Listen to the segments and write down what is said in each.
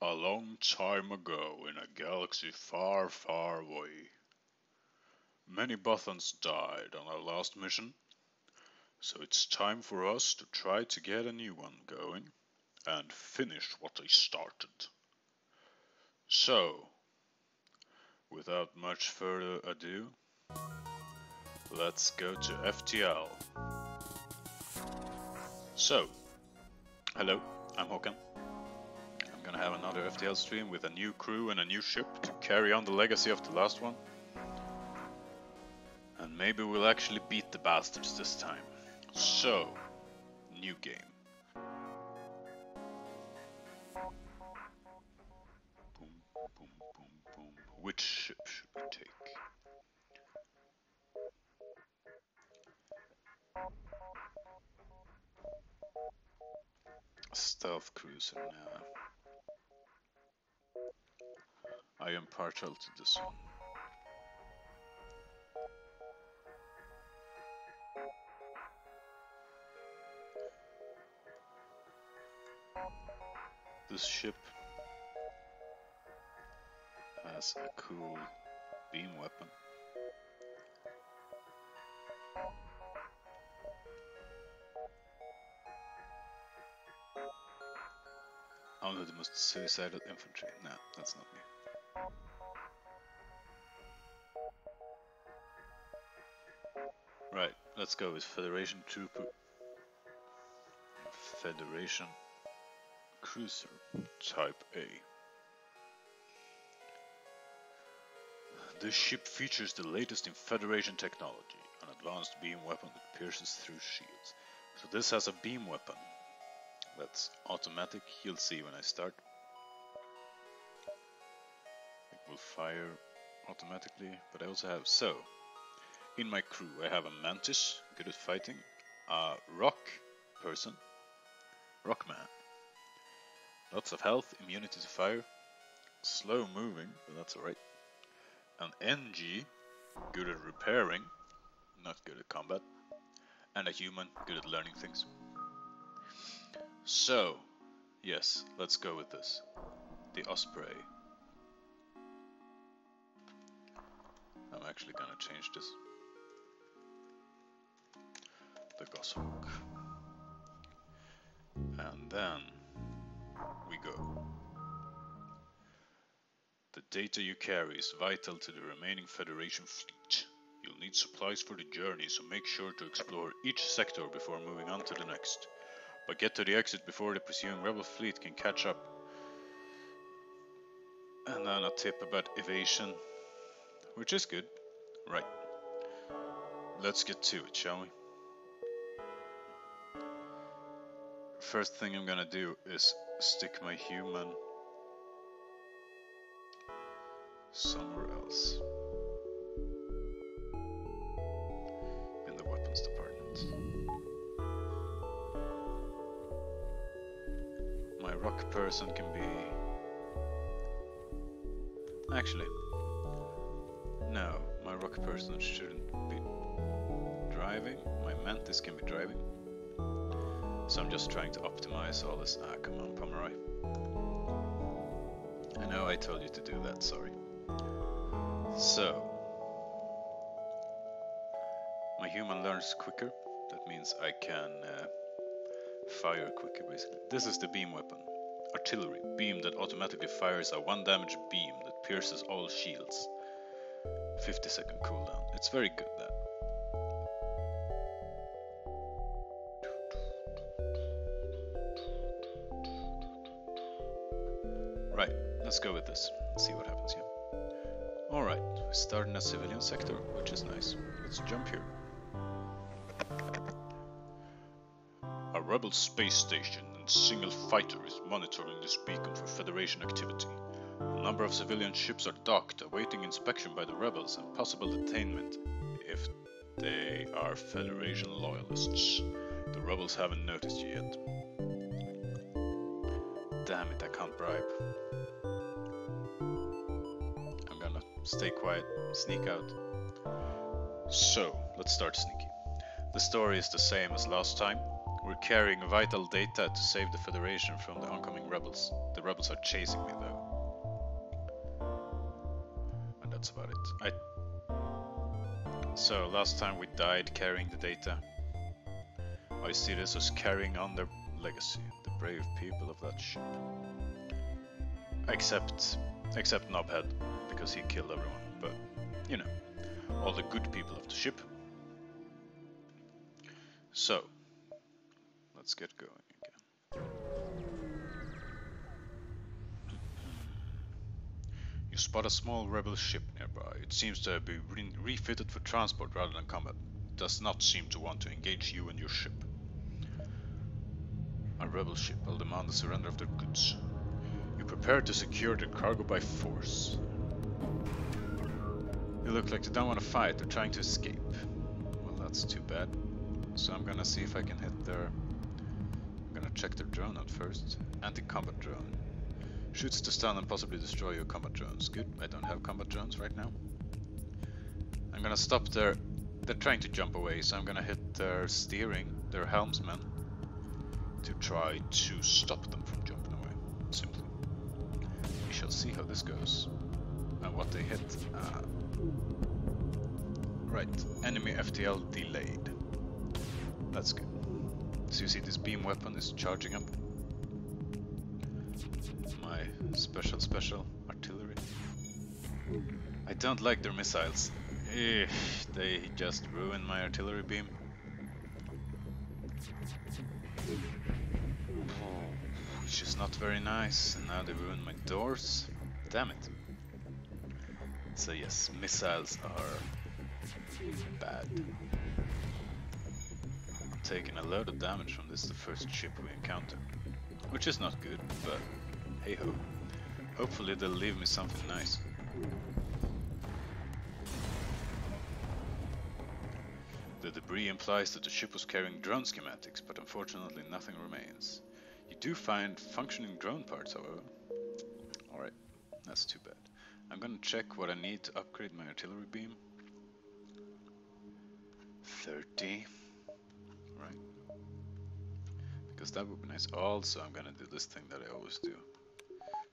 A long time ago in a galaxy far, far away, many bothans died on our last mission, so it's time for us to try to get a new one going and finish what they started. So, without much further ado, let's go to FTL. So, hello, I'm Håkan. I'm gonna have another FTL stream with a new crew and a new ship to carry on the legacy of the last one. And maybe we'll actually beat the bastards this time. So, new game. Boom, boom, boom, boom. Which ship should we take? Stealth cruiser now. I am partial to this one. This ship has a cool beam weapon. Only the most suicidal infantry. No, that's not me. Right, let's go with Federation Trooper. Federation Cruiser Type A. This ship features the latest in Federation technology, an advanced beam weapon that pierces through shields. So this has a beam weapon. That's automatic, you'll see when I start. It will fire automatically, but I also have, so, in my crew I have a mantis, good at fighting, a rock person, rockman, lots of health, immunity to fire, slow moving, but that's alright, an NG, good at repairing, not good at combat, and a human, good at learning things. So, yes, let's go with this. The Osprey. I'm actually gonna change this. The Goshawk. And then we go. The data you carry is vital to the remaining Federation fleet. You'll need supplies for the journey, so make sure to explore each sector before moving on to the next. But get to the exit before the pursuing rebel fleet can catch up. And then a tip about evasion, which is good. Right. Let's get to it, shall we? First thing I'm gonna do is stick my human somewhere else. In the weapons department. My rock person can be... Actually, no, my rock person shouldn't be driving. My mantis can be driving. So I'm just trying to optimize all this. Ah, come on, Pomeroy. I know I told you to do that, sorry. So, my human learns quicker. That means I can fire quicker, basically. This is the beam weapon. Artillery, beam that automatically fires a 1 damage beam that pierces all shields. 50-second cooldown. It's very good, that. Right, let's go with this. Let's see what happens here. Alright, we start in a civilian sector, which is nice. Let's jump here. A rebel space station and single fighter is monitoring this beacon for Federation activity. A number of civilian ships are docked, awaiting inspection by the rebels and possible detainment if they are Federation loyalists. The rebels haven't noticed you yet. Damn it, I can't bribe. I'm gonna stay quiet, sneak out. So, let's start sneaking. The story is the same as last time. We're carrying vital data to save the Federation from the oncoming rebels. The rebels are chasing me though. And that's about it. So last time we died carrying the data. I see this as carrying on their legacy, the brave people of that ship. Except Knobhead, because he killed everyone, but you know, all the good people of the ship. So, let's get going again. You spot a small rebel ship nearby. It seems to have been refitted for transport rather than combat. It does not seem to want to engage you and your ship. A rebel ship will demand the surrender of their goods. You prepare to secure their cargo by force. They look like they don't want to fight, they're trying to escape. Well, that's too bad. So I'm gonna see if I can hit their... I'm gonna check their drone out first. Anti-combat drone. Shoots to stun and possibly destroy your combat drones. Good, I don't have combat drones right now. I'm gonna stop their... They're trying to jump away, so I'm gonna hit their steering, their helmsman, to try to stop them from jumping away, simply. We shall see how this goes. And what they hit. Right, enemy FTL delayed. That's good. So you see this beam weapon is charging up. My special artillery. I don't like their missiles. They just ruined my artillery beam. Which is not very nice. And now they ruined my doors. Damn it. So yes, missiles are bad. I'm taking a load of damage from this, the first ship we encounter. Which is not good, but hey ho. Hopefully they'll leave me something nice. The debris implies that the ship was carrying drone schematics, but unfortunately nothing remains. You do find functioning drone parts, however. Alright, that's too bad. I'm gonna check what I need to upgrade my artillery beam. 30. Right. Because that would be nice. Also, I'm gonna do this thing that I always do.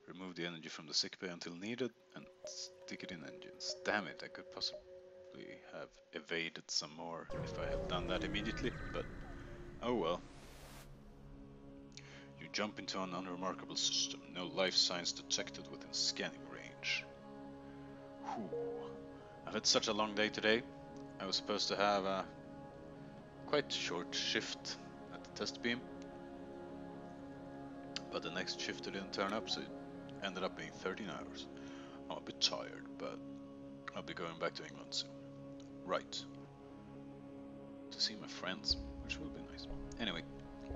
Remove the energy from the sickbay until needed and stick it in engines. Damn it, I could possibly have evaded some more if I had done that immediately, but oh well. You jump into an unremarkable system. No life signs detected within scanning range. Whew. I've had such a long day today. I was supposed to have a quite short shift at the test beam, but the next shift didn't turn up, so it ended up being 13 hours. I'm a bit tired, but I'll be going back to England soon. Right. To see my friends, which will be nice. Anyway,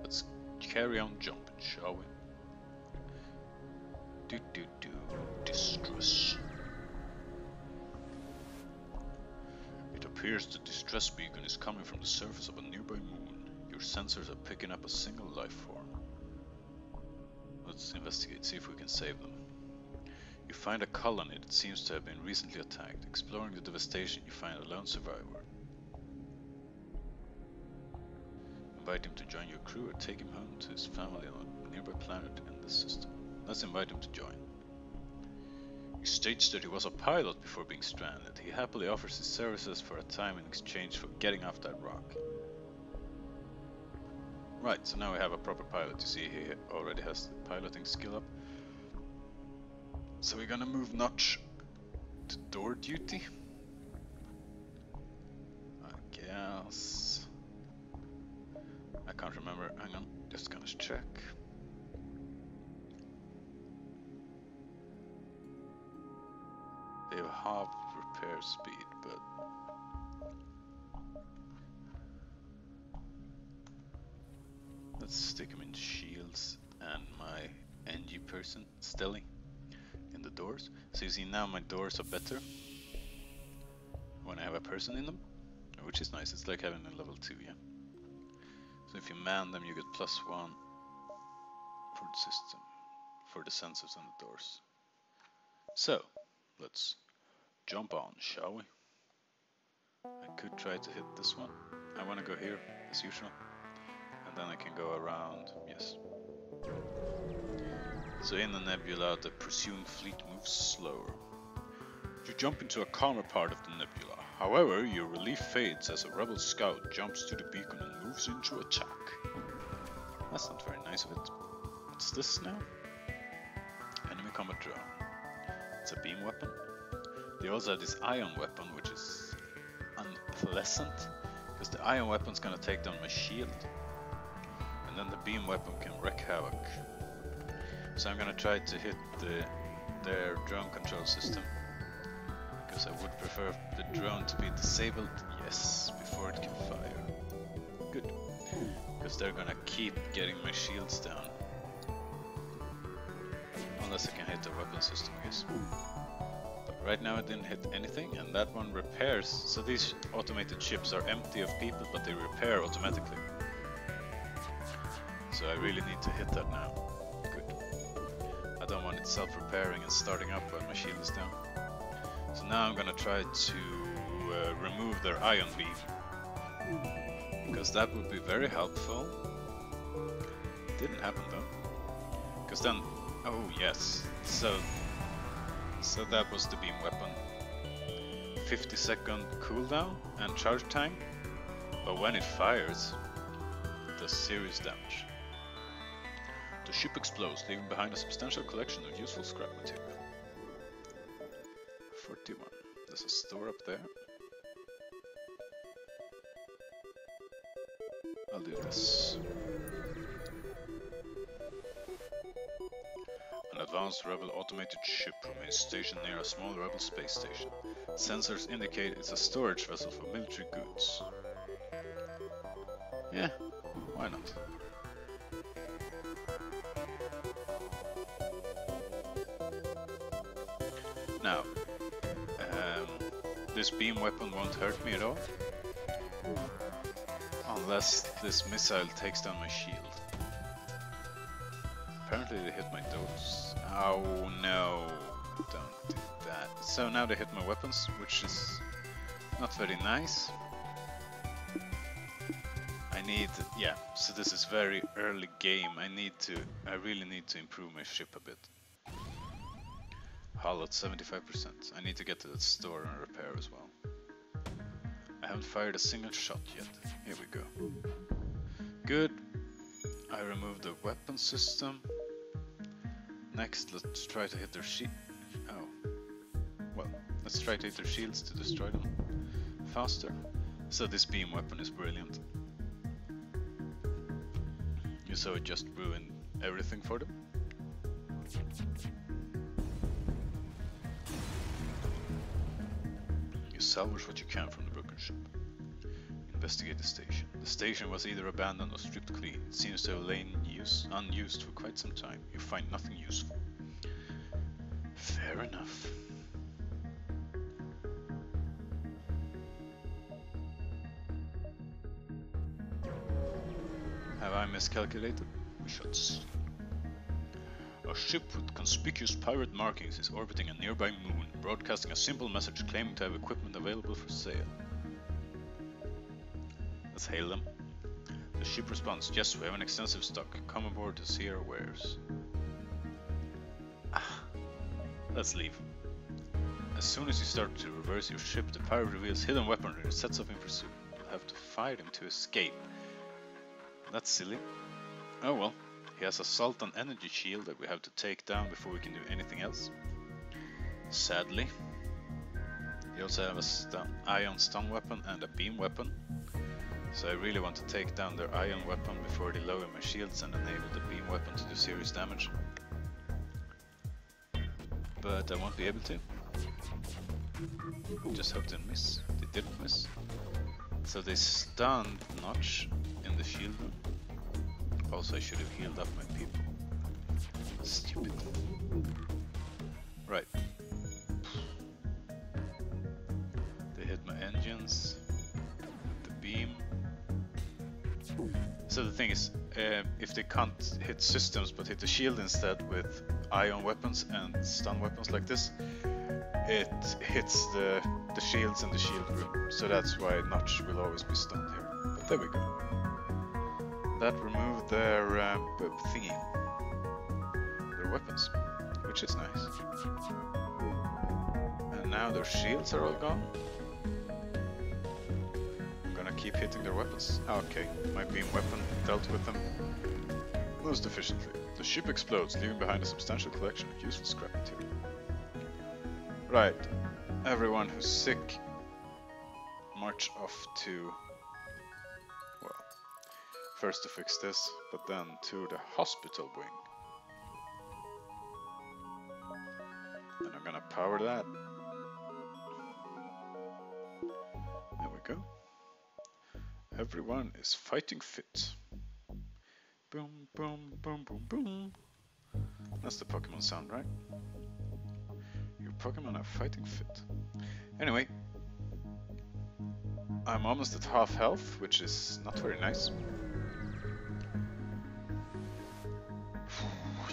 let's carry on jumping, shall we? Distress. It appears the distress beacon is coming from the surface of a nearby moon. Your sensors are picking up a single life form. Let's investigate, see if we can save them. You find a colony that seems to have been recently attacked. Exploring the devastation, you find a lone survivor. Invite him to join your crew or take him home to his family on a nearby planet in the system. Let's invite him to join. He states that he was a pilot before being stranded. He happily offers his services for a time in exchange for getting off that rock. Right, so now we have a proper pilot. You see he already has the piloting skill up. So we're gonna move Notch to door duty, I guess. I can't remember. Hang on, just gonna check. They have half repair speed, but let's stick them in shields and my NG person, Stelly, in the doors. So you see now my doors are better when I have a person in them, which is nice. It's like having a level 2, yeah. So if you man them, you get +1 for the system, for the sensors on the doors. So let's jump on, shall we? I could try to hit this one. I want to go here as usual, and then I can go around, yes. So in the nebula, the presumed fleet moves slower. You jump into a calmer part of the nebula. However, your relief fades as a rebel scout jumps to the beacon and moves into attack. That's not very nice of it. What's this now? Enemy combat drone. It's a beam weapon. They also have this ion weapon, which is unpleasant, because the ion weapon's gonna take down my shield. And then the beam weapon can wreak havoc. So I'm gonna try to hit their drone control system, because I would prefer the drone to be disabled, yes, before it can fire. Good, because they're gonna keep getting my shields down. Unless I can hit the weapon system, I guess. But right now I didn't hit anything, and that one repairs. So these automated ships are empty of people, but they repair automatically. So I really need to hit that now. Good. I don't want it self-repairing and starting up when my shield is down. So now I'm gonna try to remove their ion beam, because that would be very helpful. Didn't happen though, because then, oh yes, so that was the beam weapon. 50-second cooldown and charge time, but when it fires, it does serious damage. The ship explodes, leaving behind a substantial collection of useful scrap material. 41. There's a store up there. I'll do this. An advanced rebel automated ship remains stationed near a small rebel space station. Sensors indicate it's a storage vessel for military goods. Yeah, why not? Now, this beam weapon won't hurt me at all, unless this missile takes down my shield. Apparently they hit my doors. Oh no, don't do that. So now they hit my weapons, which is not very nice. Yeah, so this is very early game. I really need to improve my ship a bit. Hull at 75%. I need to get to that store and repair as well. I haven't fired a single shot yet. Here we go. Good. I removed the weapon system. Next, let's try to hit their let's try to hit their shields to destroy them faster. So this beam weapon is brilliant. You saw it just ruined everything for them. You salvage what you can from the broken ship. Investigate the station. The station was either abandoned or stripped clean. It seems to have lain unused for quite some time. You find nothing useful. Fair enough. Have I miscalculated? We shall see. A ship with conspicuous pirate markings is orbiting a nearby moon, broadcasting a simple message claiming to have equipment available for sale. Let's hail them. The ship responds, yes, we have an extensive stock. Come aboard to see our wares. Let's leave. As soon as you start to reverse your ship, the pirate reveals hidden weaponry and sets off in pursuit. You'll have to fight him to escape. That's silly. Oh well, he has a salt and energy shield that we have to take down before we can do anything else. Sadly. He also has an ion stun weapon and a beam weapon. So I really want to take down their ion weapon before they lower my shields and enable the beam weapon to do serious damage. But I won't be able to. Just hope they miss. They didn't miss. So they stunned Notch in the shield room. Also I should have healed up my people. Stupid. Right. They hit my engines. The beam. So the thing is, if they can't hit systems but hit the shield instead with ion weapons and stun weapons like this, it hits the shields in the shield room. So that's why Notch will always be stunned here. But there we go. that removed their thingy, their weapons, which is nice. And now their shields are all gone. I'm gonna keep hitting their weapons. Okay, my beam weapon dealt with them most efficiently. The ship explodes, leaving behind a substantial collection of useful scrap material. Right, everyone who's sick, march off to, well, first to fix this, but then to the hospital wing. And I'm gonna power that. There we go. Everyone is fighting fit. Boom, boom, boom, boom, boom. That's the Pokemon sound, right? Your Pokemon are fighting fit. Anyway, I'm almost at half health, which is not very nice.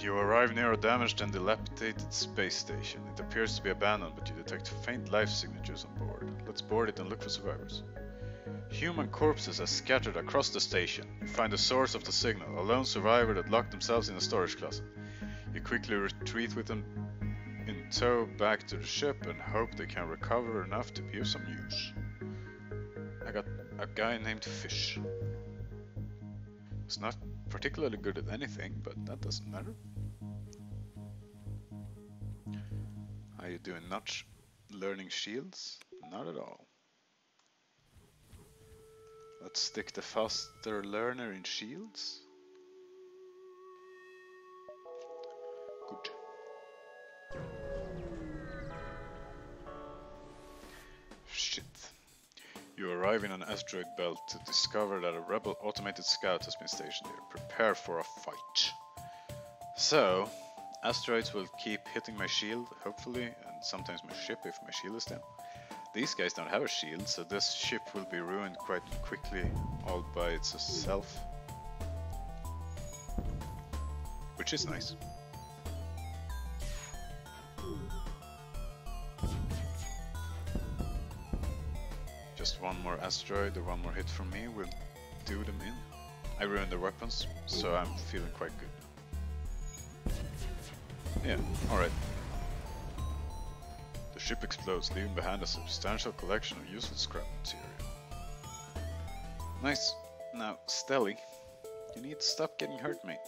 You arrive near a damaged and dilapidated space station. It appears to be abandoned, but you detect faint life signatures on board. Let's board it and look for survivors. Human corpses are scattered across the station. You find the source of the signal, a lone survivor that locked themselves in a storage closet. You quickly retreat with them in tow back to the ship and hope they can recover enough to be of some use. I got a guy named Fish. He's not particularly good at anything, but that doesn't matter. How you doing, Notch? Learning shields? Not at all. Let's stick the faster learner in shields. Good. Shit. You arrive in an asteroid belt to discover that a rebel automated scout has been stationed here. Prepare for a fight. So, asteroids will keep hitting my shield, hopefully, and sometimes my ship if my shield is down. These guys don't have a shield, so this ship will be ruined quite quickly all by itself. Which is nice. Just one more asteroid or one more hit from me will do them in. I ruined their weapons, so I'm feeling quite good. Yeah, alright. The ship explodes, leaving behind a substantial collection of useful scrap material. Nice. Now, Stelly, you need to stop getting hurt, mate.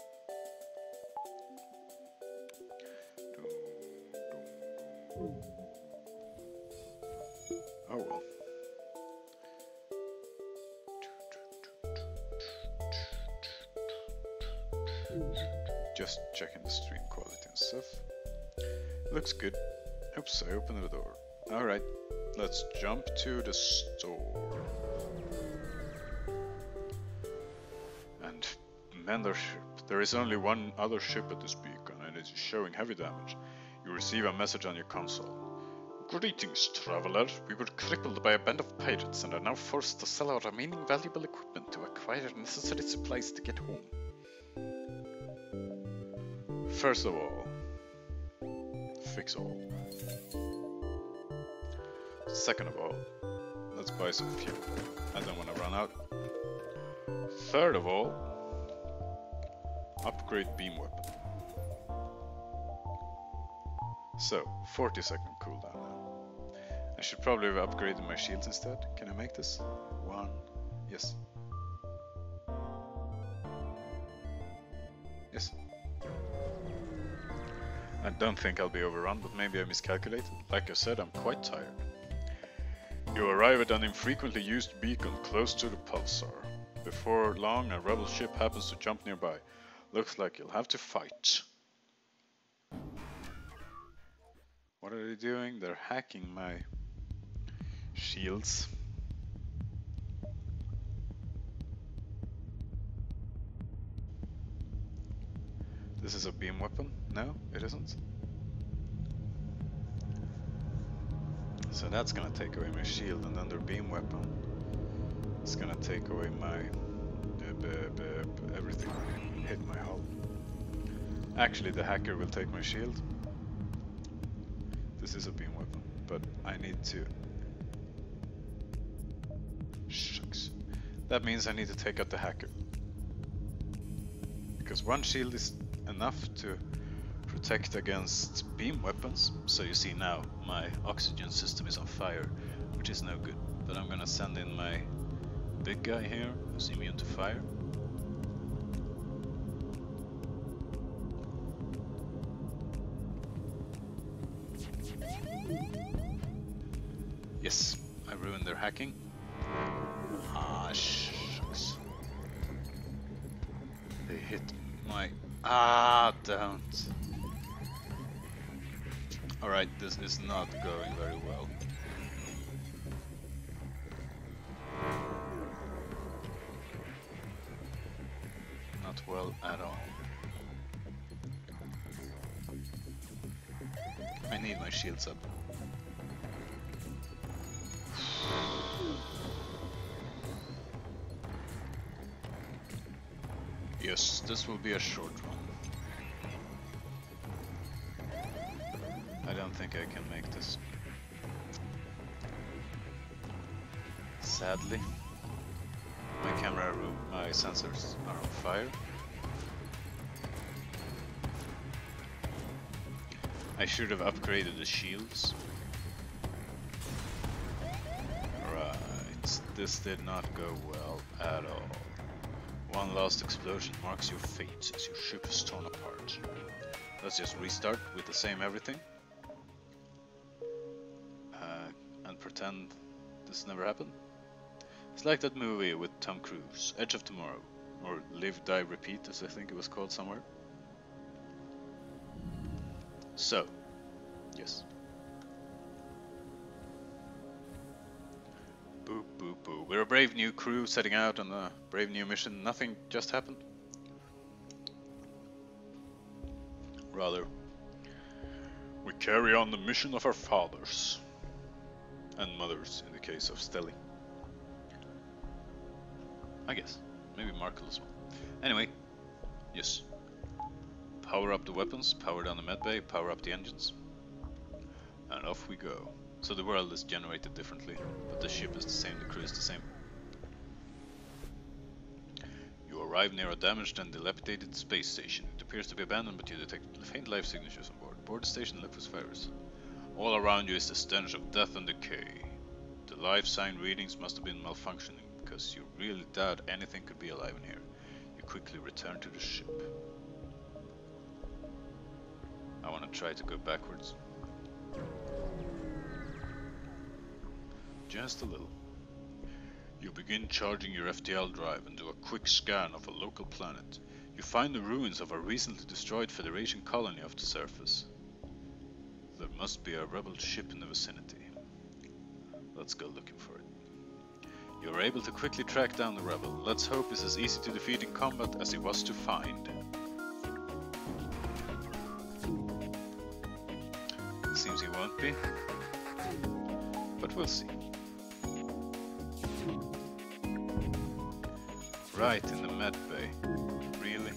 Oh well. Just checking the stream quality and stuff. Looks good. Oops, I opened the door. Alright, let's jump to the store. And mend our ship. There is only one other ship at this beacon, and it is showing heavy damage. You receive a message on your console. Greetings, traveler. We were crippled by a band of pirates and are now forced to sell our remaining valuable equipment to acquire necessary supplies to get home. First of all, fix all. Second of all, let's buy some fuel. I don't want to run out. Third of all, upgrade beam weapon. So, 40-second cooldown now. I should probably have upgraded my shields instead. Can I make this? One. Yes. Yes. I don't think I'll be overrun, but maybe I miscalculated. Like I said, I'm quite tired. You arrive at an infrequently used beacon close to the pulsar. Before long, a rebel ship happens to jump nearby. Looks like you'll have to fight. What are they doing? They're hacking my shields. This is a beam weapon? No, it isn't. So that's gonna take away my shield, and then their beam weapon is gonna take away my everything. Hit my hull. Actually, the hacker will take my shield. This is a beam weapon, but I need to. Shucks. That means I need to take out the hacker. because one shield is enough to protect against beam weapons. So you see now my oxygen system is on fire, which is no good. But I'm gonna send in my big guy here, who's immune to fire. Yes, I ruined their hacking. Ah, shucks. They hit my... Ah, don't. Alright, this is not going very well. Not well at all. I need my shields up. Yes, this will be a short one. I don't think I can make this. Sadly. My camera room, my sensors are on fire. I should have upgraded the shields. Right, this did not go well at all. One last explosion marks your fate as your ship is torn apart. Let's just restart with the same everything. And pretend this never happened. It's like that movie with Tom Cruise, Edge of Tomorrow, or Live, Die, Repeat, as I think it was called somewhere. So, yes. Boop, boop, boop. We're a brave new crew setting out on a brave new mission. Nothing just happened. Rather, we carry on the mission of our fathers. And mothers, in the case of Stelly. I guess. Maybe Markle as well. Anyway, yes. Power up the weapons, power down the medbay, power up the engines. And off we go. So the world is generated differently, but the ship is the same, the crew is the same. You arrive near a damaged and dilapidated space station. It appears to be abandoned, but you detect faint life signatures on board. Board the station and look for fires. All around you is the stench of death and decay. The life sign readings must have been malfunctioning, because you really doubt anything could be alive in here. You quickly return to the ship. I want to try to go backwards. Just a little. You begin charging your FTL drive and do a quick scan of a local planet. You find the ruins of a recently destroyed Federation colony off the surface. There must be a rebel ship in the vicinity. Let's go looking for it. You are able to quickly track down the rebel. Let's hope it's as easy to defeat in combat as it was to find. Seems he won't be, but we'll see. Right in the med bay. Really?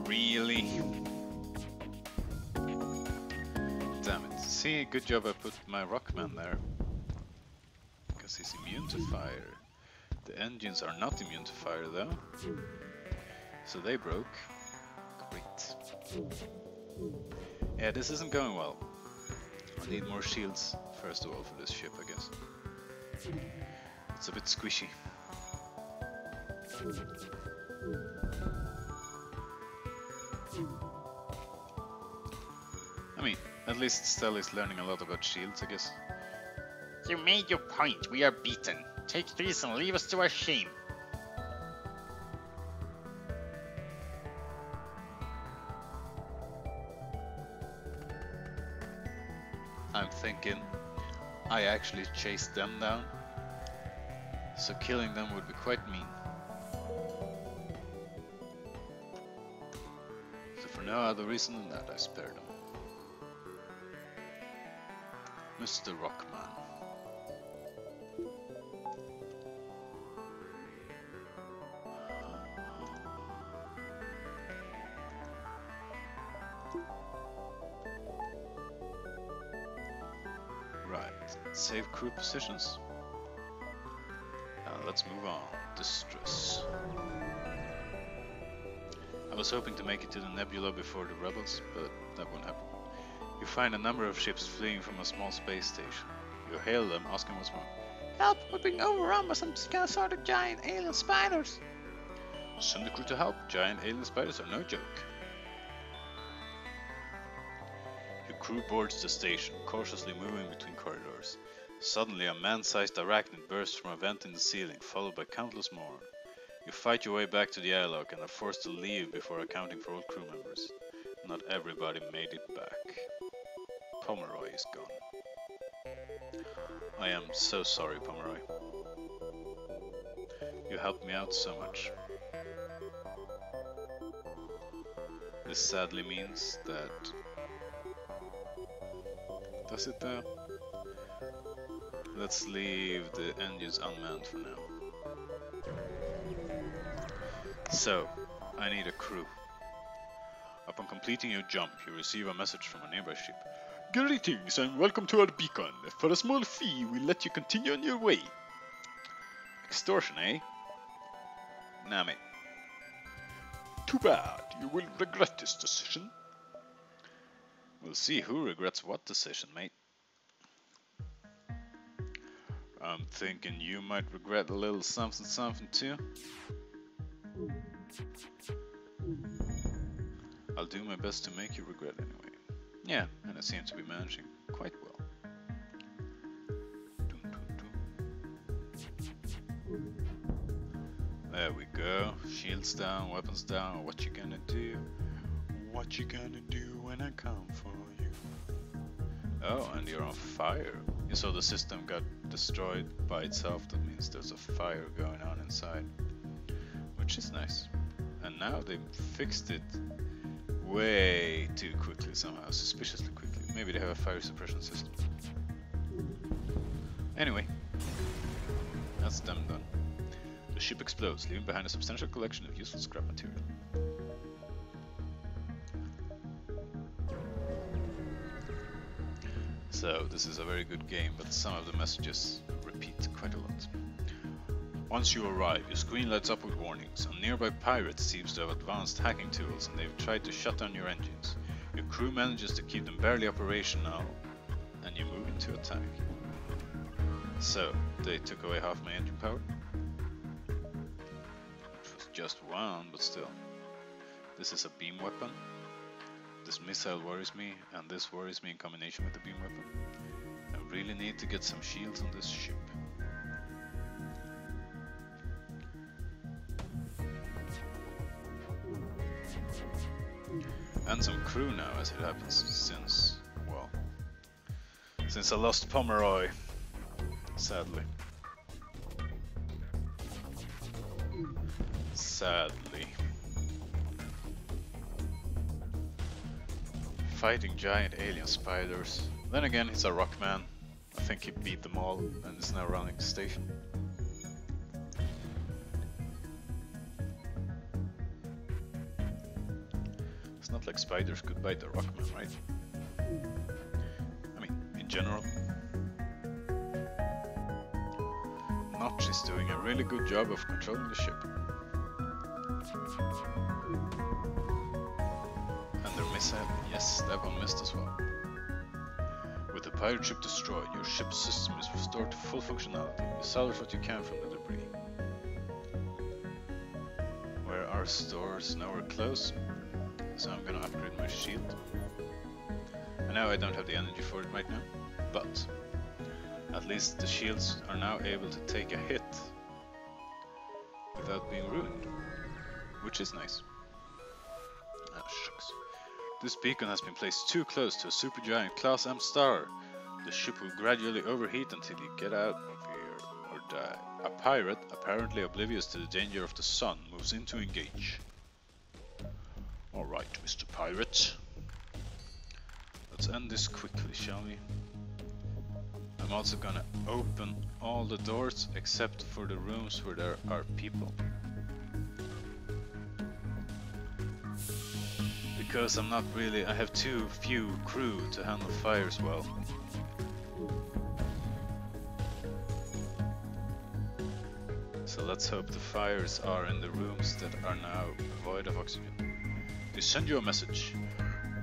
Really? Damn it. See, good job I put my Rockman there. Because he's immune to fire. The engines are not immune to fire though. So they broke. Great. Yeah, this isn't going well. I need more shields first of all for this ship, I guess. It's a bit squishy. I mean, at least Stella is learning a lot about shields, I guess. You made your point, we are beaten. Take this and leave us to our shame. I'm thinking I actually chased them down, so killing them would be quite mean. So for no other reason than that, I spared them. Mr. Rockman. Save crew positions. Now let's move on. Distress. I was hoping to make it to the nebula before the rebels, but that won't happen. You find a number of ships fleeing from a small space station. You hail them, asking what's wrong. Help! We're being overrun by some sort of giant alien spiders. Send the crew to help. Giant alien spiders are no joke. Your crew boards the station, cautiously moving between corridors. Suddenly, a man-sized arachnid bursts from a vent in the ceiling, followed by countless more. You fight your way back to the airlock and are forced to leave before accounting for all crew members. Not everybody made it back. Pomeroy is gone. I am so sorry, Pomeroy. You helped me out so much. This sadly means that... Does it though? Let's leave the engines unmanned for now. So, I need a crew. Upon completing your jump, you receive a message from a nearby ship. Greetings and welcome to our beacon. For a small fee, we'll let you continue on your way. Extortion, eh? Nah, mate. Too bad. You will regret this decision. We'll see who regrets what decision, mate. I'm thinking you might regret a little something something too. I'll do my best to make you regret anyway. Yeah, and I seem to be managing quite well. There we go. Shields down, weapons down. What you gonna do? What you gonna do when I come for you? Oh, and you're on fire. You saw the system got destroyed by itself. That means there's a fire going on inside, which is nice. And now they fixed it way too quickly somehow, suspiciously quickly. Maybe they have a fire suppression system. Anyway, that's them done. The ship explodes, leaving behind a substantial collection of useful scrap material. So, this is a very good game, but some of the messages repeat quite a lot. Once you arrive, your screen lights up with warnings. A nearby pirate seems to have advanced hacking tools and they've tried to shut down your engines. Your crew manages to keep them barely operational and you move into attack. So, they took away half my engine power. It was just one, but still. This is a beam weapon. This missile worries me, and this worries me in combination with the beam weapon. I really need to get some shields on this ship. And some crew now, as it happens, since, well, since I lost Pomeroy, sadly. Sadly. Fighting giant alien spiders. Then again, he's a rock man. I think he beat them all and is now running the station. It's not like spiders could bite the rock man, right? I mean, in general. Notch is doing a really good job of controlling the ship. And their missile, yes, that one missed as well. With the pirate ship destroyed, your ship's system is restored to full functionality. You salvage what you can from the debris. Where are stores? Nowhere close. So I'm gonna upgrade my shield. I know I don't have the energy for it right now, but at least the shields are now able to take a hit without being ruined, which is nice. Ah, shucks. This beacon has been placed too close to a supergiant Class M star. The ship will gradually overheat until you get out of here or die. A pirate, apparently oblivious to the danger of the sun, moves in to engage. Alright, Mr. Pirate. Let's end this quickly, shall we? I'm also gonna open all the doors except for the rooms where there are people. Because I'm not really, I have too few crew to handle fires well. So let's hope the fires are in the rooms that are now void of oxygen. They send you a message.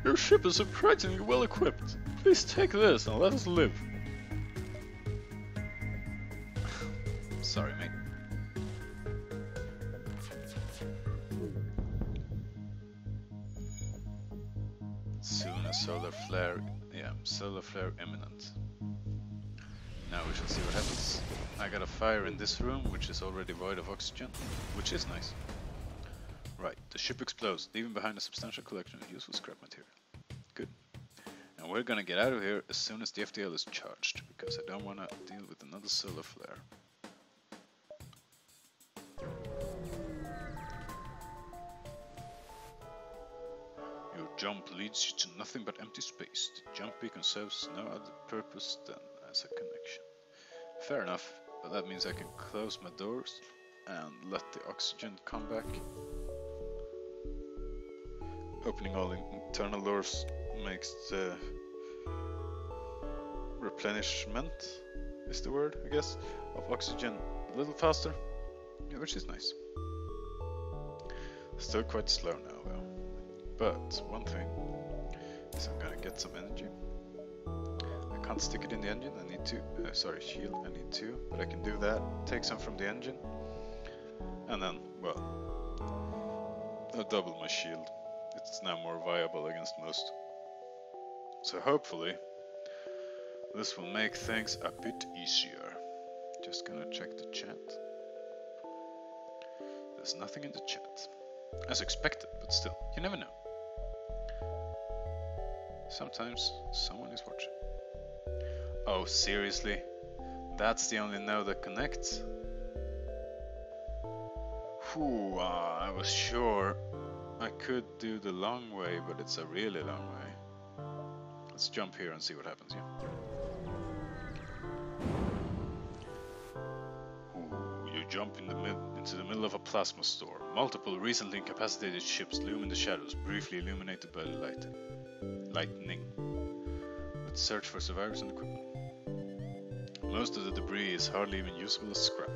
Your ship is surprisingly well equipped. Please take this and let us live. Sorry, mate. Soon a solar flare. Yeah, solar flare imminent. Now we shall see what happens. I got a fire in this room, which is already void of oxygen, which is nice. Right, the ship explodes, leaving behind a substantial collection of useful scrap material. Good. And we're gonna get out of here as soon as the FTL is charged, because I don't wanna deal with another solar flare. Your jump leads you to nothing but empty space. The jump beacon serves no other purpose than as a connection. Fair enough, but that means I can close my doors and let the oxygen come back. Opening all internal doors makes the replenishment, is the word, I guess, of oxygen a little faster, yeah, which is nice. Still quite slow now though. But one thing is I'm gonna get some energy. I can't stick it in the engine, I need to, shield, I need to, but I can do that, take some from the engine, and then, well, I'll double my shield. It's now more viable against most. So hopefully, this will make things a bit easier. Just gonna check the chat. There's nothing in the chat. As expected, but still, you never know. Sometimes someone is watching. Oh, seriously? That's the only node that connects? Whew, I was sure I could do the long way, but it's a really long way. Let's jump here and see what happens, yeah? Ooh, you jump into the middle of a plasma store. Multiple recently incapacitated ships loom in the shadows, briefly illuminated by the lightning. Let's search for survivors and equipment. Most of the debris is hardly even usable as scrap.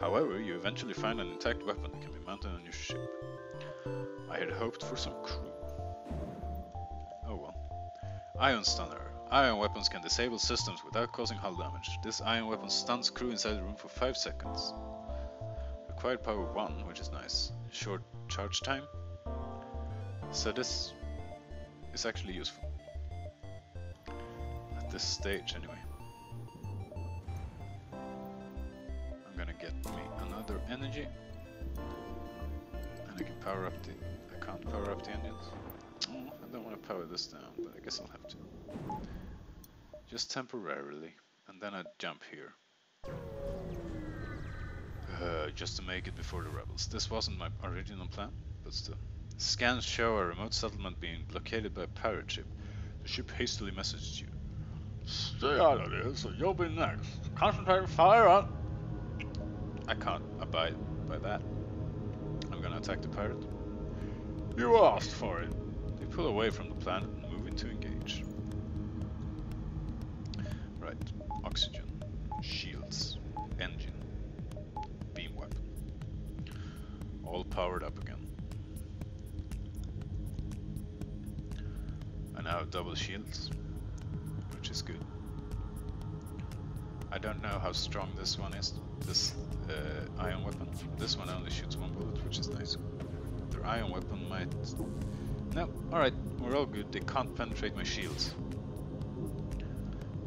However, you eventually find an intact weapon that can be mounted on your ship. I had hoped for some crew. Oh well. Ion Stunner. Ion weapons can disable systems without causing hull damage. This ion weapon stuns crew inside the room for 5 seconds. Required power 1, which is nice. Short charge time. So this is actually useful. At this stage anyway. I'm gonna get me another energy. And I can power up the... I can't power up the engines. Oh, I don't want to power this down, but I guess I'll have to. Just temporarily. And then I jump here. Just to make it before the rebels. This wasn't my original plan, but still. Scans show a remote settlement being blockaded by a pirate ship. The ship hastily messages you. Stay out of this, or you'll be next. Concentrate fire on... I can't abide by that. I'm gonna attack the pirate. You asked for it. They pull away from the planet and move in to engage. Right, oxygen, shields, engine, beam weapon. All powered up again. I now have double shields, which is good. I don't know how strong this one is, this ion weapon. This one only shoots 1 bullet, which is nice. Their ion weapon might... No, alright, we're all good. They can't penetrate my shields.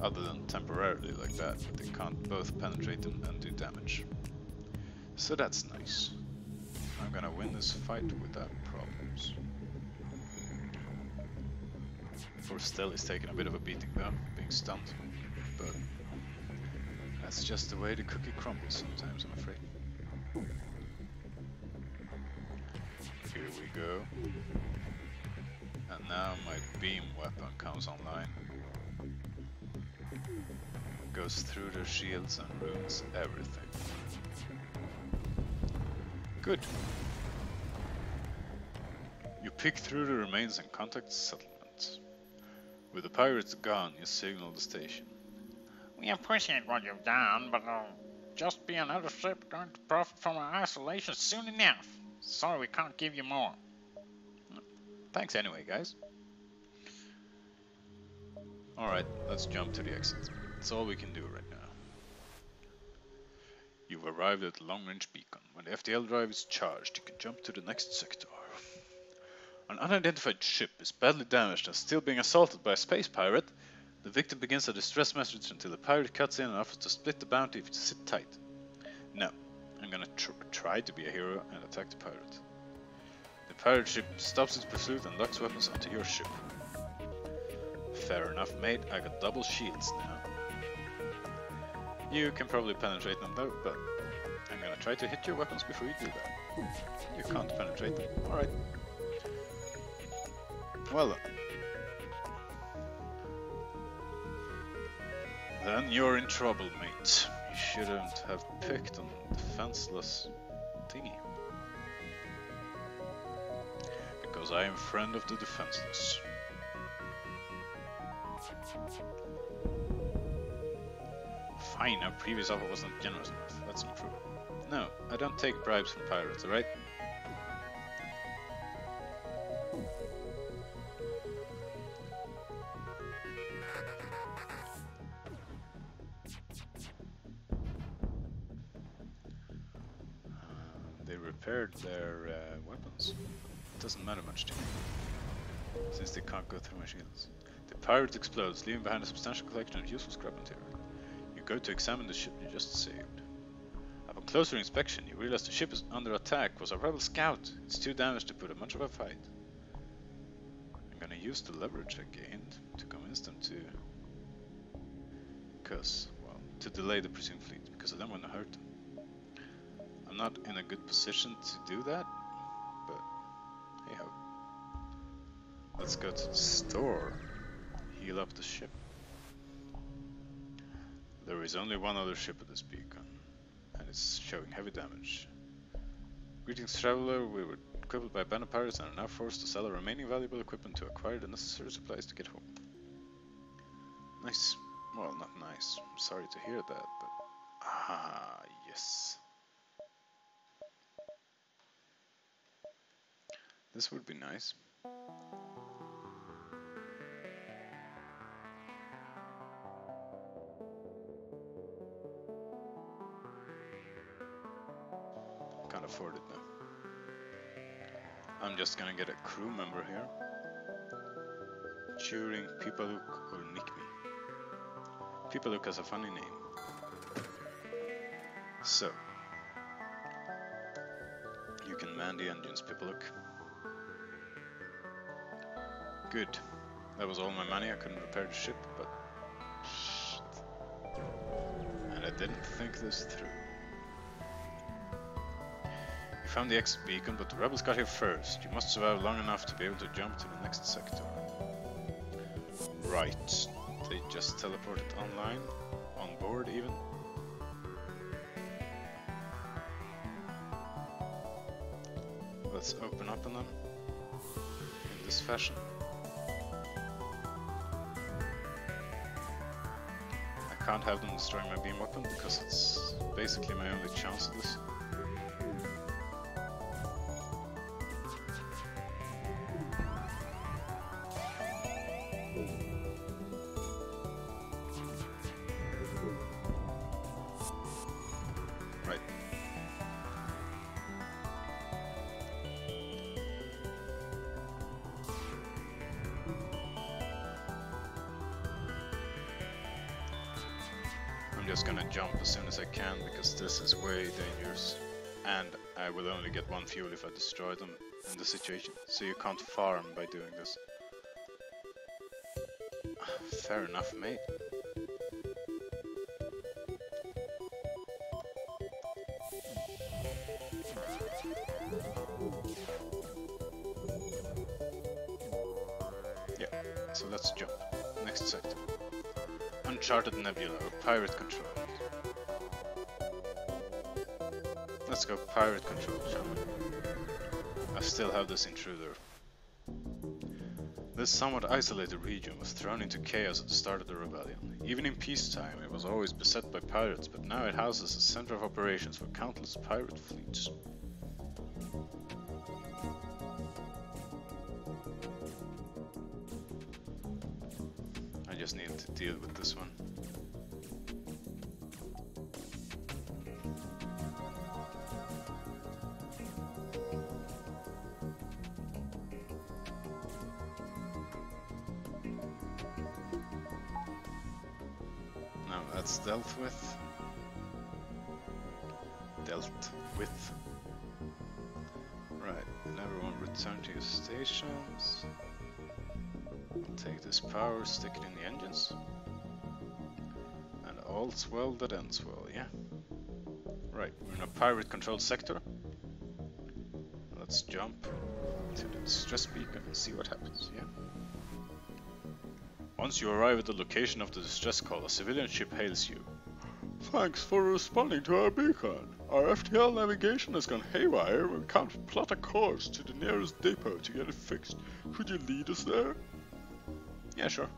Other than temporarily like that, but they can't both penetrate them and do damage. So that's nice. I'm gonna win this fight without problems. Forstel is taking a bit of a beating though, being stunned. But that's just the way the cookie crumbles sometimes, I'm afraid. Here we go. And now my beam weapon comes online. Goes through their shields and ruins everything. Good. You pick through the remains and contact the settlement. With the pirates gone, you signal the station. We appreciate what you've done, but just be another ship going to profit from our isolation soon enough. Sorry we can't give you more. Thanks anyway, guys. Alright, let's jump to the exit. That's all we can do right now. You've arrived at the long-range beacon. When the FTL drive is charged, you can jump to the next sector. An unidentified ship is badly damaged and still being assaulted by a space pirate. The victim begins a distress message until the pirate cuts in and offers to split the bounty if you sit tight. No, I'm gonna try to be a hero and attack the pirate. The pirate ship stops its pursuit and locks weapons onto your ship. Fair enough, mate. I got double shields now. You can probably penetrate them though, but I'm gonna try to hit your weapons before you do that. You can't penetrate them. Alright. Well then you're in trouble, mate. You shouldn't have picked on defenseless thingy. Because I am friend of the defenseless. Fine, our previous offer wasn't generous enough. Let's improve. No, I don't take bribes from pirates, alright? They repaired their weapons. It doesn't matter much to me, since they can't go through my shields. The pirate explodes, leaving behind a substantial collection of useful scrap material. You go to examine the ship you just saved. Upon closer inspection, you realize the ship is under attack was a rebel scout. It's too damaged to put up much of a fight. I'm gonna use the leverage I gained to convince them to... to delay the presumed fleet, because I don't want to hurt them. I'm not in a good position to do that, but hey ho. Let's go to the store. Heal up the ship. There is only one other ship at this beacon, and it's showing heavy damage. Greetings, traveler. We were crippled by bandit pirates and are now forced to sell our remaining valuable equipment to acquire the necessary supplies to get home. Nice. Well, not nice. I'm sorry to hear that, but... Ah, yes. This would be nice. Can't afford it though. I'm just gonna get a crew member here. Turing Pipaluk or Nikmi. Pipaluk has a funny name. So, you can man the engines, Pipaluk. Good. That was all my money. I couldn't repair the ship, but shit. And I didn't think this through. You found the exit beacon, but the rebels got here first. You must survive long enough to be able to jump to the next sector. Right. They just teleported online? On board even? Let's open up on them in this fashion. I can't have them destroying my beam weapon because it's basically my only chance at this. Right. I'm just gonna jump as soon as I can because this is way dangerous, and I will only get one fuel if I destroy them in the situation, so you can't farm by doing this. Fair enough, mate. Yeah, so let's jump. Next sector. Uncharted Nebula, or pirate control. Let's go pirate control, shall we? I still have this intruder. This somewhat isolated region was thrown into chaos at the start of the rebellion. Even in peacetime, it was always beset by pirates, but now it houses a center of operations for countless pirate fleets. just need to deal with this one. Now that's dealt with. Right, and everyone return to your stations. Take this power, stick it in the engines. And all's well that ends well, yeah? Right, we're in a pirate-controlled sector. Let's jump to the distress beacon and see what happens, yeah? Once you arrive at the location of the distress call, a civilian ship hails you. Thanks for responding to our beacon. Our FTL navigation has gone haywire and we can't plot a course to the nearest depot to get it fixed. Could you lead us there? Yeah, sure.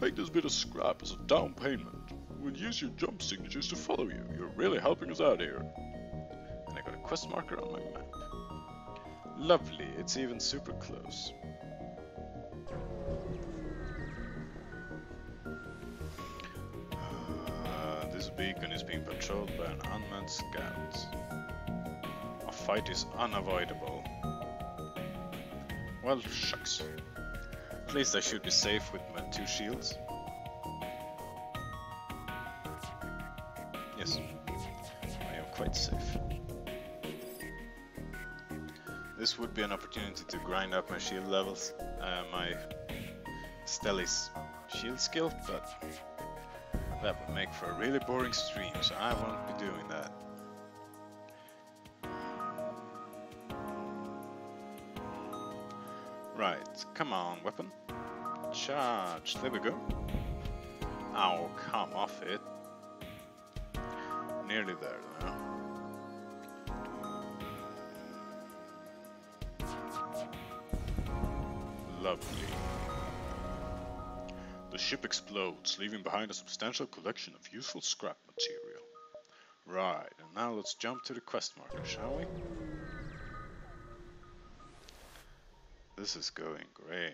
Take this bit of scrap as a down payment. We'll use your jump signatures to follow you. You're really helping us out here. And I got a quest marker on my map. Lovely, it's even super close. This beacon is being patrolled by an unmanned scout. A fight is unavoidable. Well, shucks. At least I should be safe with my 2 shields. Yes, I am quite safe. This would be an opportunity to grind up my shield levels, my Stelly's shield skill, but that would make for a really boring stream, so I won't be doing that. Right, come on, weapon. Charge, there we go. Oh, come off it. Nearly there now. Lovely. The ship explodes, leaving behind a substantial collection of useful scrap material. Right, and now let's jump to the quest marker, shall we? This is going great.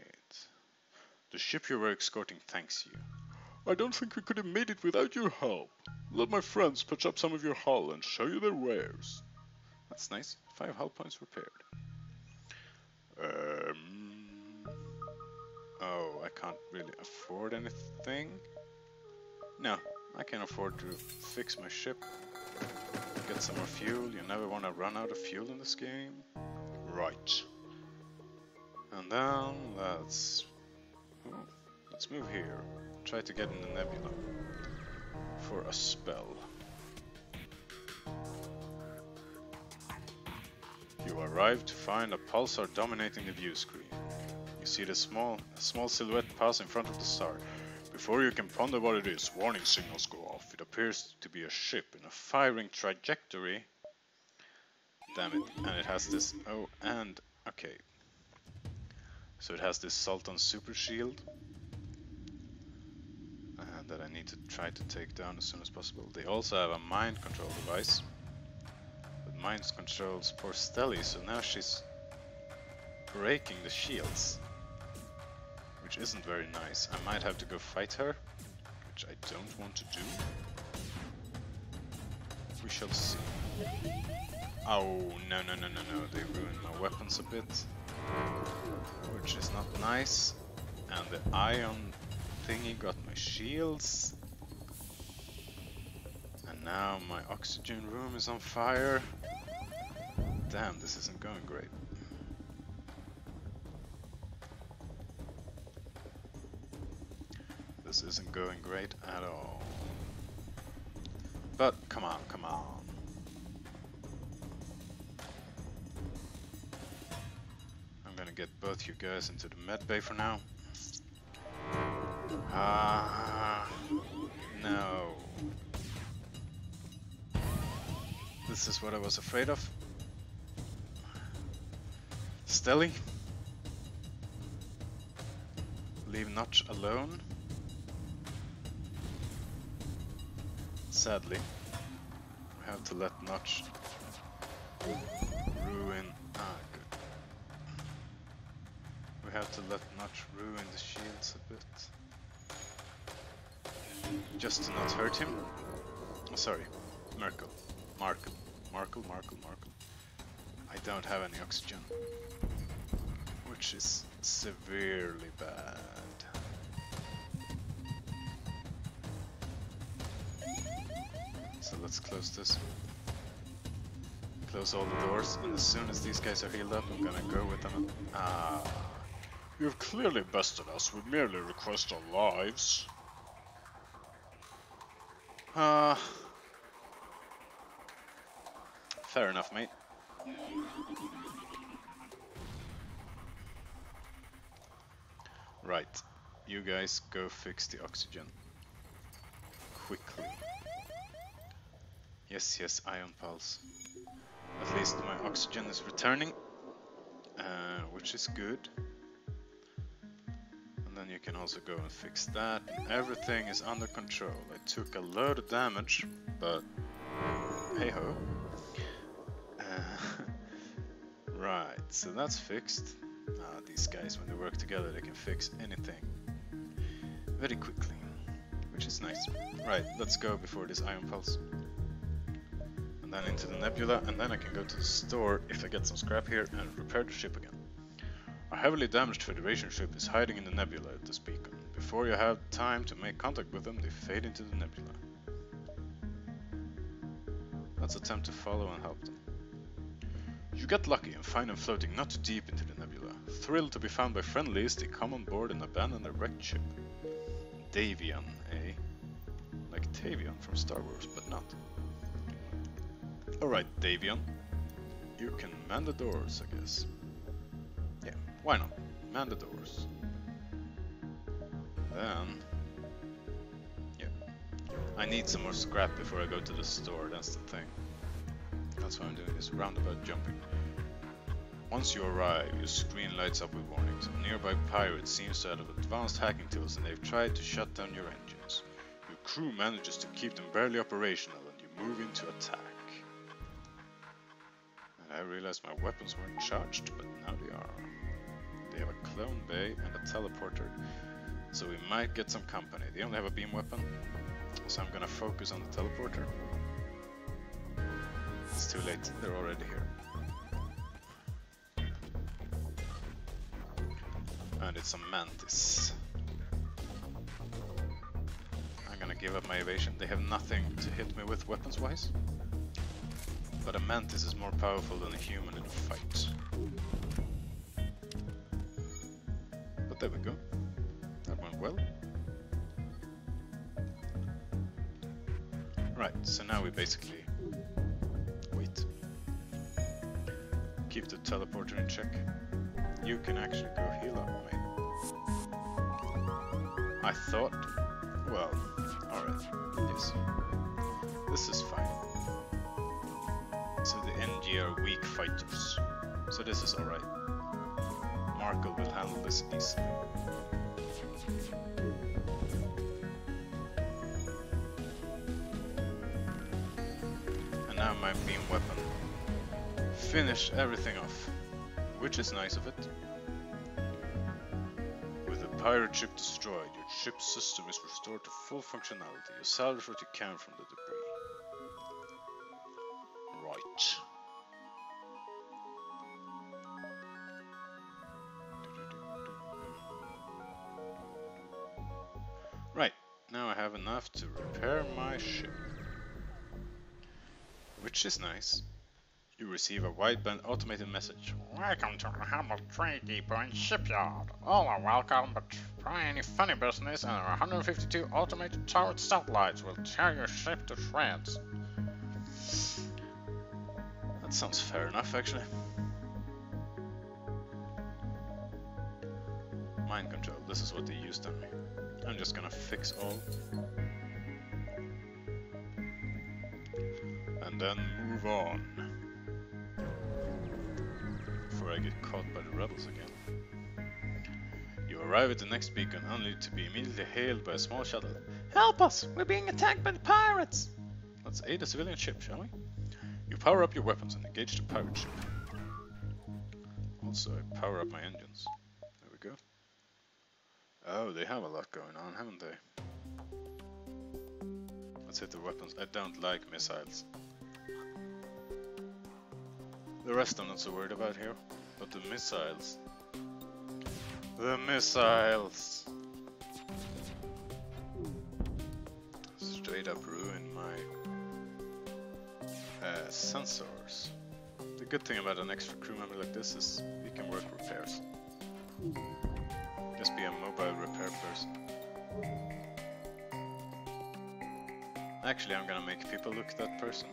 The ship you were escorting thanks you. I don't think we could have made it without your help. Let my friends patch up some of your hull and show you their wares. That's nice. 5 hull points repaired. Oh, I can't really afford anything. No, I can afford to fix my ship. Get some more fuel. You never want to run out of fuel in this game. Right. And then let's move here. Try to get in the nebula for a spell. You arrive to find a pulsar dominating the view screen. You see the small silhouette pass in front of the star. Before you can ponder what it is, warning signals go off. It appears to be a ship in a firing trajectory. Damn it, and it has this... Oh, and... Okay. So it has this Sultan super shield. That I need to try to take down as soon as possible. They also have a mind control device. But mind controls poor Stelly, so now she's breaking the shields. Which isn't very nice. I might have to go fight her, which I don't want to do. We shall see. Oh, no, they ruined my weapons a bit. Which is not nice. And the ion thingy got my shields. And now my oxygen room is on fire. Damn, this isn't going great. This isn't going great at all. But come on, come on. I'm gonna get both you guys into the med bay for now. No. This is what I was afraid of. Stelly. Leave Notch alone. Sadly, we have to let Notch ruin... Ah, good. We have to not ruin the shields a bit. Just to not hurt him. Oh, sorry, Markle. I don't have any oxygen, which is severely bad. So let's close this. Close all the doors, and as soon as these guys are healed up, I'm gonna go with them. You've clearly bested us. We merely request our lives. Fair enough, mate. Right, you guys go fix the oxygen. Quickly. Yes, ion pulse. At least my oxygen is returning, which is good. And then you can also go and fix that. Everything is under control. I took a load of damage, but hey ho. Right, so that's fixed. These guys, when they work together, they can fix anything very quickly, which is nice. Right, let's go before this ion pulse. And then into the nebula, and then I can go to the store if I get some scrap here and repair the ship again. A heavily damaged Federation ship is hiding in the nebula at this beacon. Before you have time to make contact with them, they fade into the nebula. Let's attempt to follow and help them. You get lucky and find them floating not too deep into the nebula. Thrilled to be found by friendlies, they come on board and abandon their wrecked ship. Davion, eh? Like Tavion from Star Wars, but not. Alright, Davion. You can man the doors, I guess. Yeah, why not? Man the doors. Then... yeah. I need some more scrap before I go to the store, that's the thing. That's why I'm doing this roundabout jumping. Once you arrive, your screen lights up with warnings. A nearby pirate seems to have advanced hacking tools and they've tried to shut down your engines. Your crew manages to keep them barely operational and you move into attack. And I realized my weapons weren't charged, but now they are. They have a clone bay and a teleporter, so we might get some company. They only have a beam weapon, so I'm gonna focus on the teleporter. It's too late, they're already here. And it's a mantis. I'm gonna give up my evasion. They have nothing to hit me with weapons wise. But a mantis is more powerful than a human in a fight. But there we go. That went well. Right, so now we basically wait. Keep the teleporter in check. You can actually go heal up, mate. I thought... well, alright, yes. This is fine. So the NG are weak fighters. So this is alright. Markle will handle this easily. And now my beam weapon. Finish everything off. Which is nice of it. With the pirate ship destroyed, your ship's system is restored to full functionality. You salvage what you can from the debris. Right. Right, now I have enough to repair my ship. Which is nice. You receive a wideband automated message. Welcome to the humble trade depot and shipyard. All are welcome, but try any funny business and our 152 automated turret satellites will tear your ship to shreds. That sounds fair enough, actually. Mind control, this is what they used on me. I'm just gonna fix all. And then move on. Before I get caught by the rebels again. You arrive at the next beacon only to be immediately hailed by a small shuttle. Help us! We're being attacked by the pirates! Let's aid a civilian ship, shall we? You power up your weapons and engage the pirate ship. Also, I power up my engines. There we go. Oh, they have a lot going on, haven't they? Let's hit the weapons. I don't like missiles. The rest I'm not so worried about here, but the missiles. The missiles! Straight up ruin my sensors. The good thing about an extra crew member like this is he can work repairs. Just be a mobile repair person. Actually, I'm gonna make people look that person.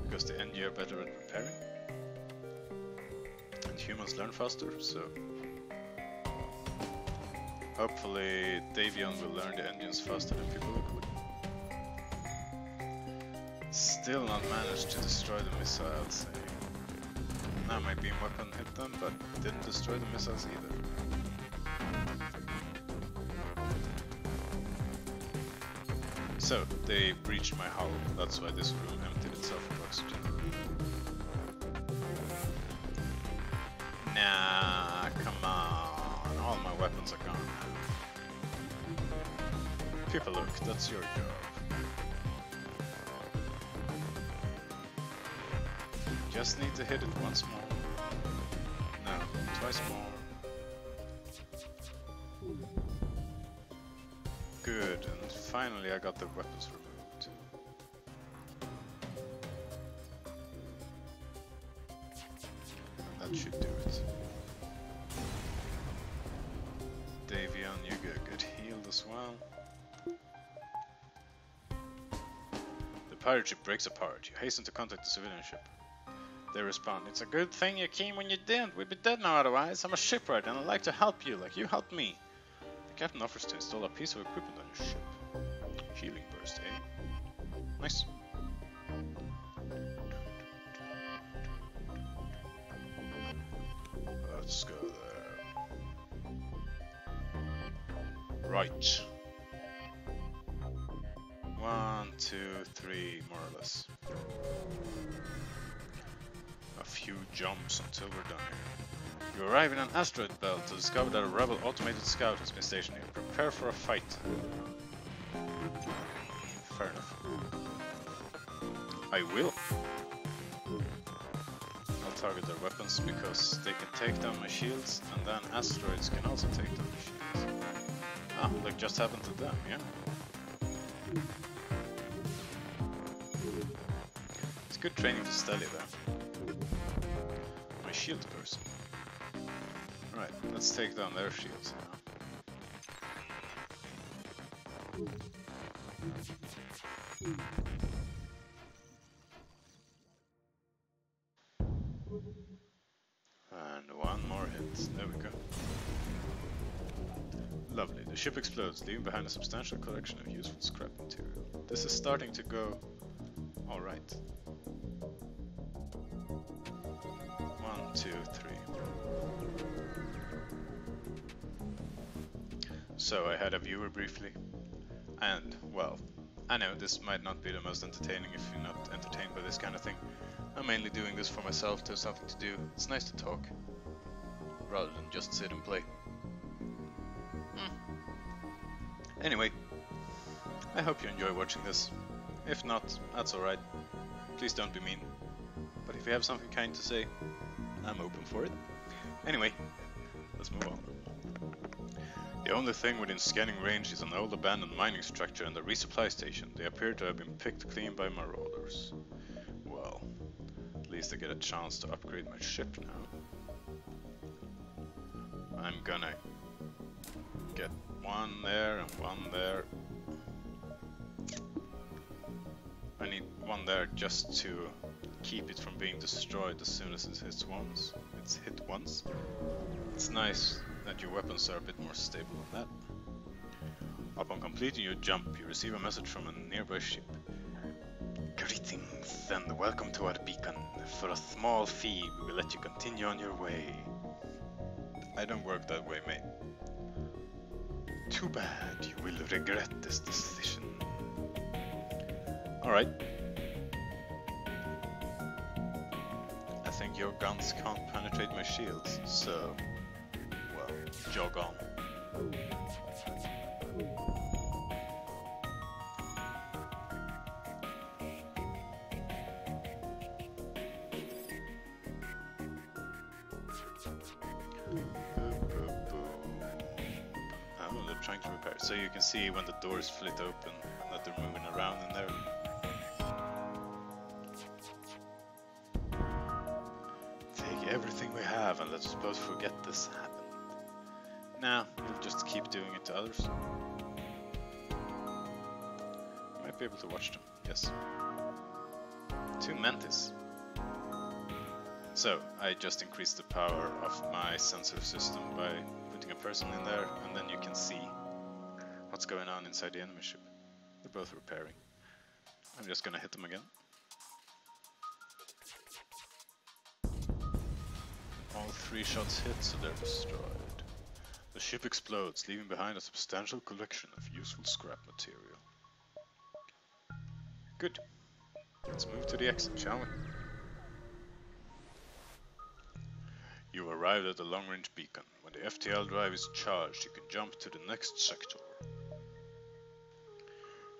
Because the NG are better at repairing. And humans learn faster, so... Hopefully Davion will learn the engines faster than people look would. Still not managed to destroy the missiles. Now my beam weapon hit them, but didn't destroy the missiles either. So, they breached my hull, that's why this room emptied itself of oxygen. Nah, come on, all my weapons are gone now. People look, that's your job. Just need to hit it once more. No, twice more. Good, and finally I got the weapons removed. That should do it. Davion, you get healed as well. The pirate ship breaks apart. You hasten to contact the civilian ship. They respond, "It's a good thing you came when you didn't. We'd be dead now otherwise. I'm a shipwright and I'd like to help you like you helped me." The captain offers to install a piece of equipment on your ship. Healing burst, eh? Nice. Let's go there. Right. 1, 2, 3, more or less. A few jumps until we're done here. You arrive in an asteroid belt to discover that a rebel automated scout has been stationed here. Prepare for a fight. Fair enough. I will. I'll target their weapons because they can take down my shields, and then asteroids can also take down my shields. Ah, like just happened to them, yeah? It's good training to study them. My shield person. Right, let's take down their shields now. And one more hit. There we go. Lovely. The ship explodes, leaving behind a substantial collection of useful scrap material. This is starting to go alright. 1, 2, 3. So I had a viewer briefly, and well, I know this might not be the most entertaining if you're not entertained by this kind of thing. I'm mainly doing this for myself to have something to do. It's nice to talk, rather than just sit and play. Anyway, I hope you enjoy watching this. If not, that's alright. Please don't be mean. But if you have something kind to say, I'm open for it. Anyway, let's move on. The only thing within scanning range is an old abandoned mining structure and a resupply station. They appear to have been picked clean by marauders. Well, at least I get a chance to upgrade my ship now. I'm gonna get one there and one there. I need one there just to keep it from being destroyed as soon as it hits once. It's hit once. It's nice that your weapons are a bit more stable than that. Upon completing your jump, you receive a message from a nearby ship. Greetings and welcome to our beacon. For a small fee, we will let you continue on your way. I don't work that way, mate. Too bad, you will regret this decision. Alright. I think think your guns can't penetrate my shields, so, well, jog on. Oh, they're trying to repair. So you can see when the doors flit open that they're moving around in there. Take everything we have and let us both forget this happened. Now, you'll just keep doing it to others. You might be able to watch them, yes. 2 mantis. So, I just increased the power of my sensor system by putting a person in there, and then you can see what's going on inside the enemy ship. They're both repairing. I'm just gonna hit them again. All 3 shots hit, so they're destroyed. The ship explodes, leaving behind a substantial collection of useful scrap material. Good. Let's move to the exit, shall we? You arrived at the long-range beacon. When the FTL drive is charged, you can jump to the next sector.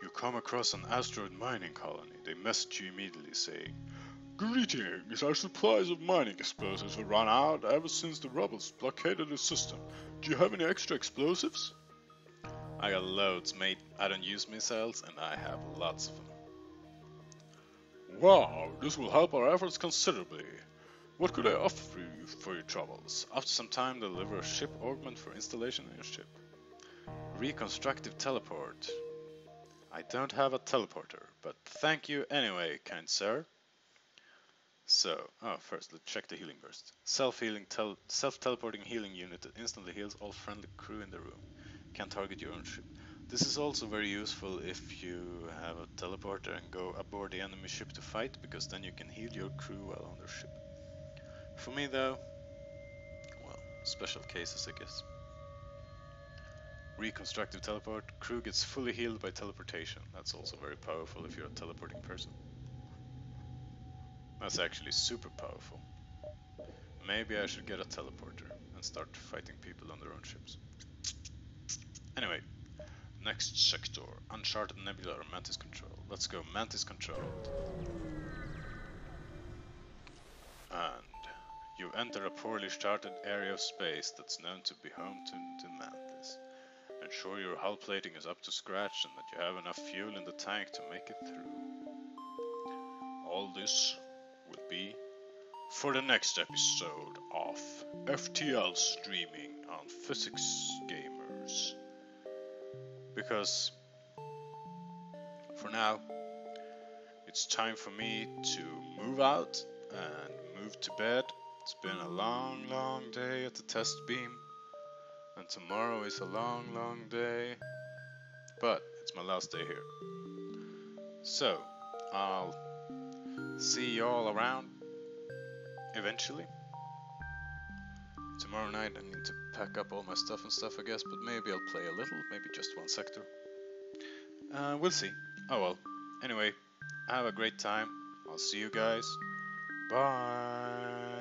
You come across an asteroid mining colony. They message you immediately saying, "Greetings, our supplies of mining explosives have run out ever since the rebels blockaded the system. Do you have any extra explosives?" I got loads, mate. I don't use missiles, and I have lots of them. Wow, this will help our efforts considerably. What could I offer you for your troubles? After some time, deliver a ship augment for installation in your ship. Reconstructive teleport. I don't have a teleporter, but thank you anyway, kind sir. So, first let's check the healing burst. Self-teleporting healing unit that instantly heals all friendly crew in the room. Can target your own ship. This is also very useful if you have a teleporter and go aboard the enemy ship to fight, because then you can heal your crew while on their ship. For me though, well, special cases I guess. Reconstructive teleport. Crew gets fully healed by teleportation. That's also very powerful if you're a teleporting person. That's actually super powerful. Maybe I should get a teleporter and start fighting people on their own ships. Anyway, next sector. Uncharted Nebula or Mantis Control. Let's go Mantis Control. And you enter a poorly charted area of space that's known to be home to Mantis. Ensure your hull plating is up to scratch and that you have enough fuel in the tank to make it through. All this will be for the next episode of FTL streaming on Physics Gamers. Because for now, it's time for me to move out and move to bed. It's been a long, long day at the test beam. And tomorrow is a long, long day. But it's my last day here. So, I'll see you all around eventually. Tomorrow night I need to pack up all my stuff and stuff I guess, but maybe I'll play a little, maybe just one sector. We'll see. Oh well. Anyway, have a great time. I'll see you guys. Bye.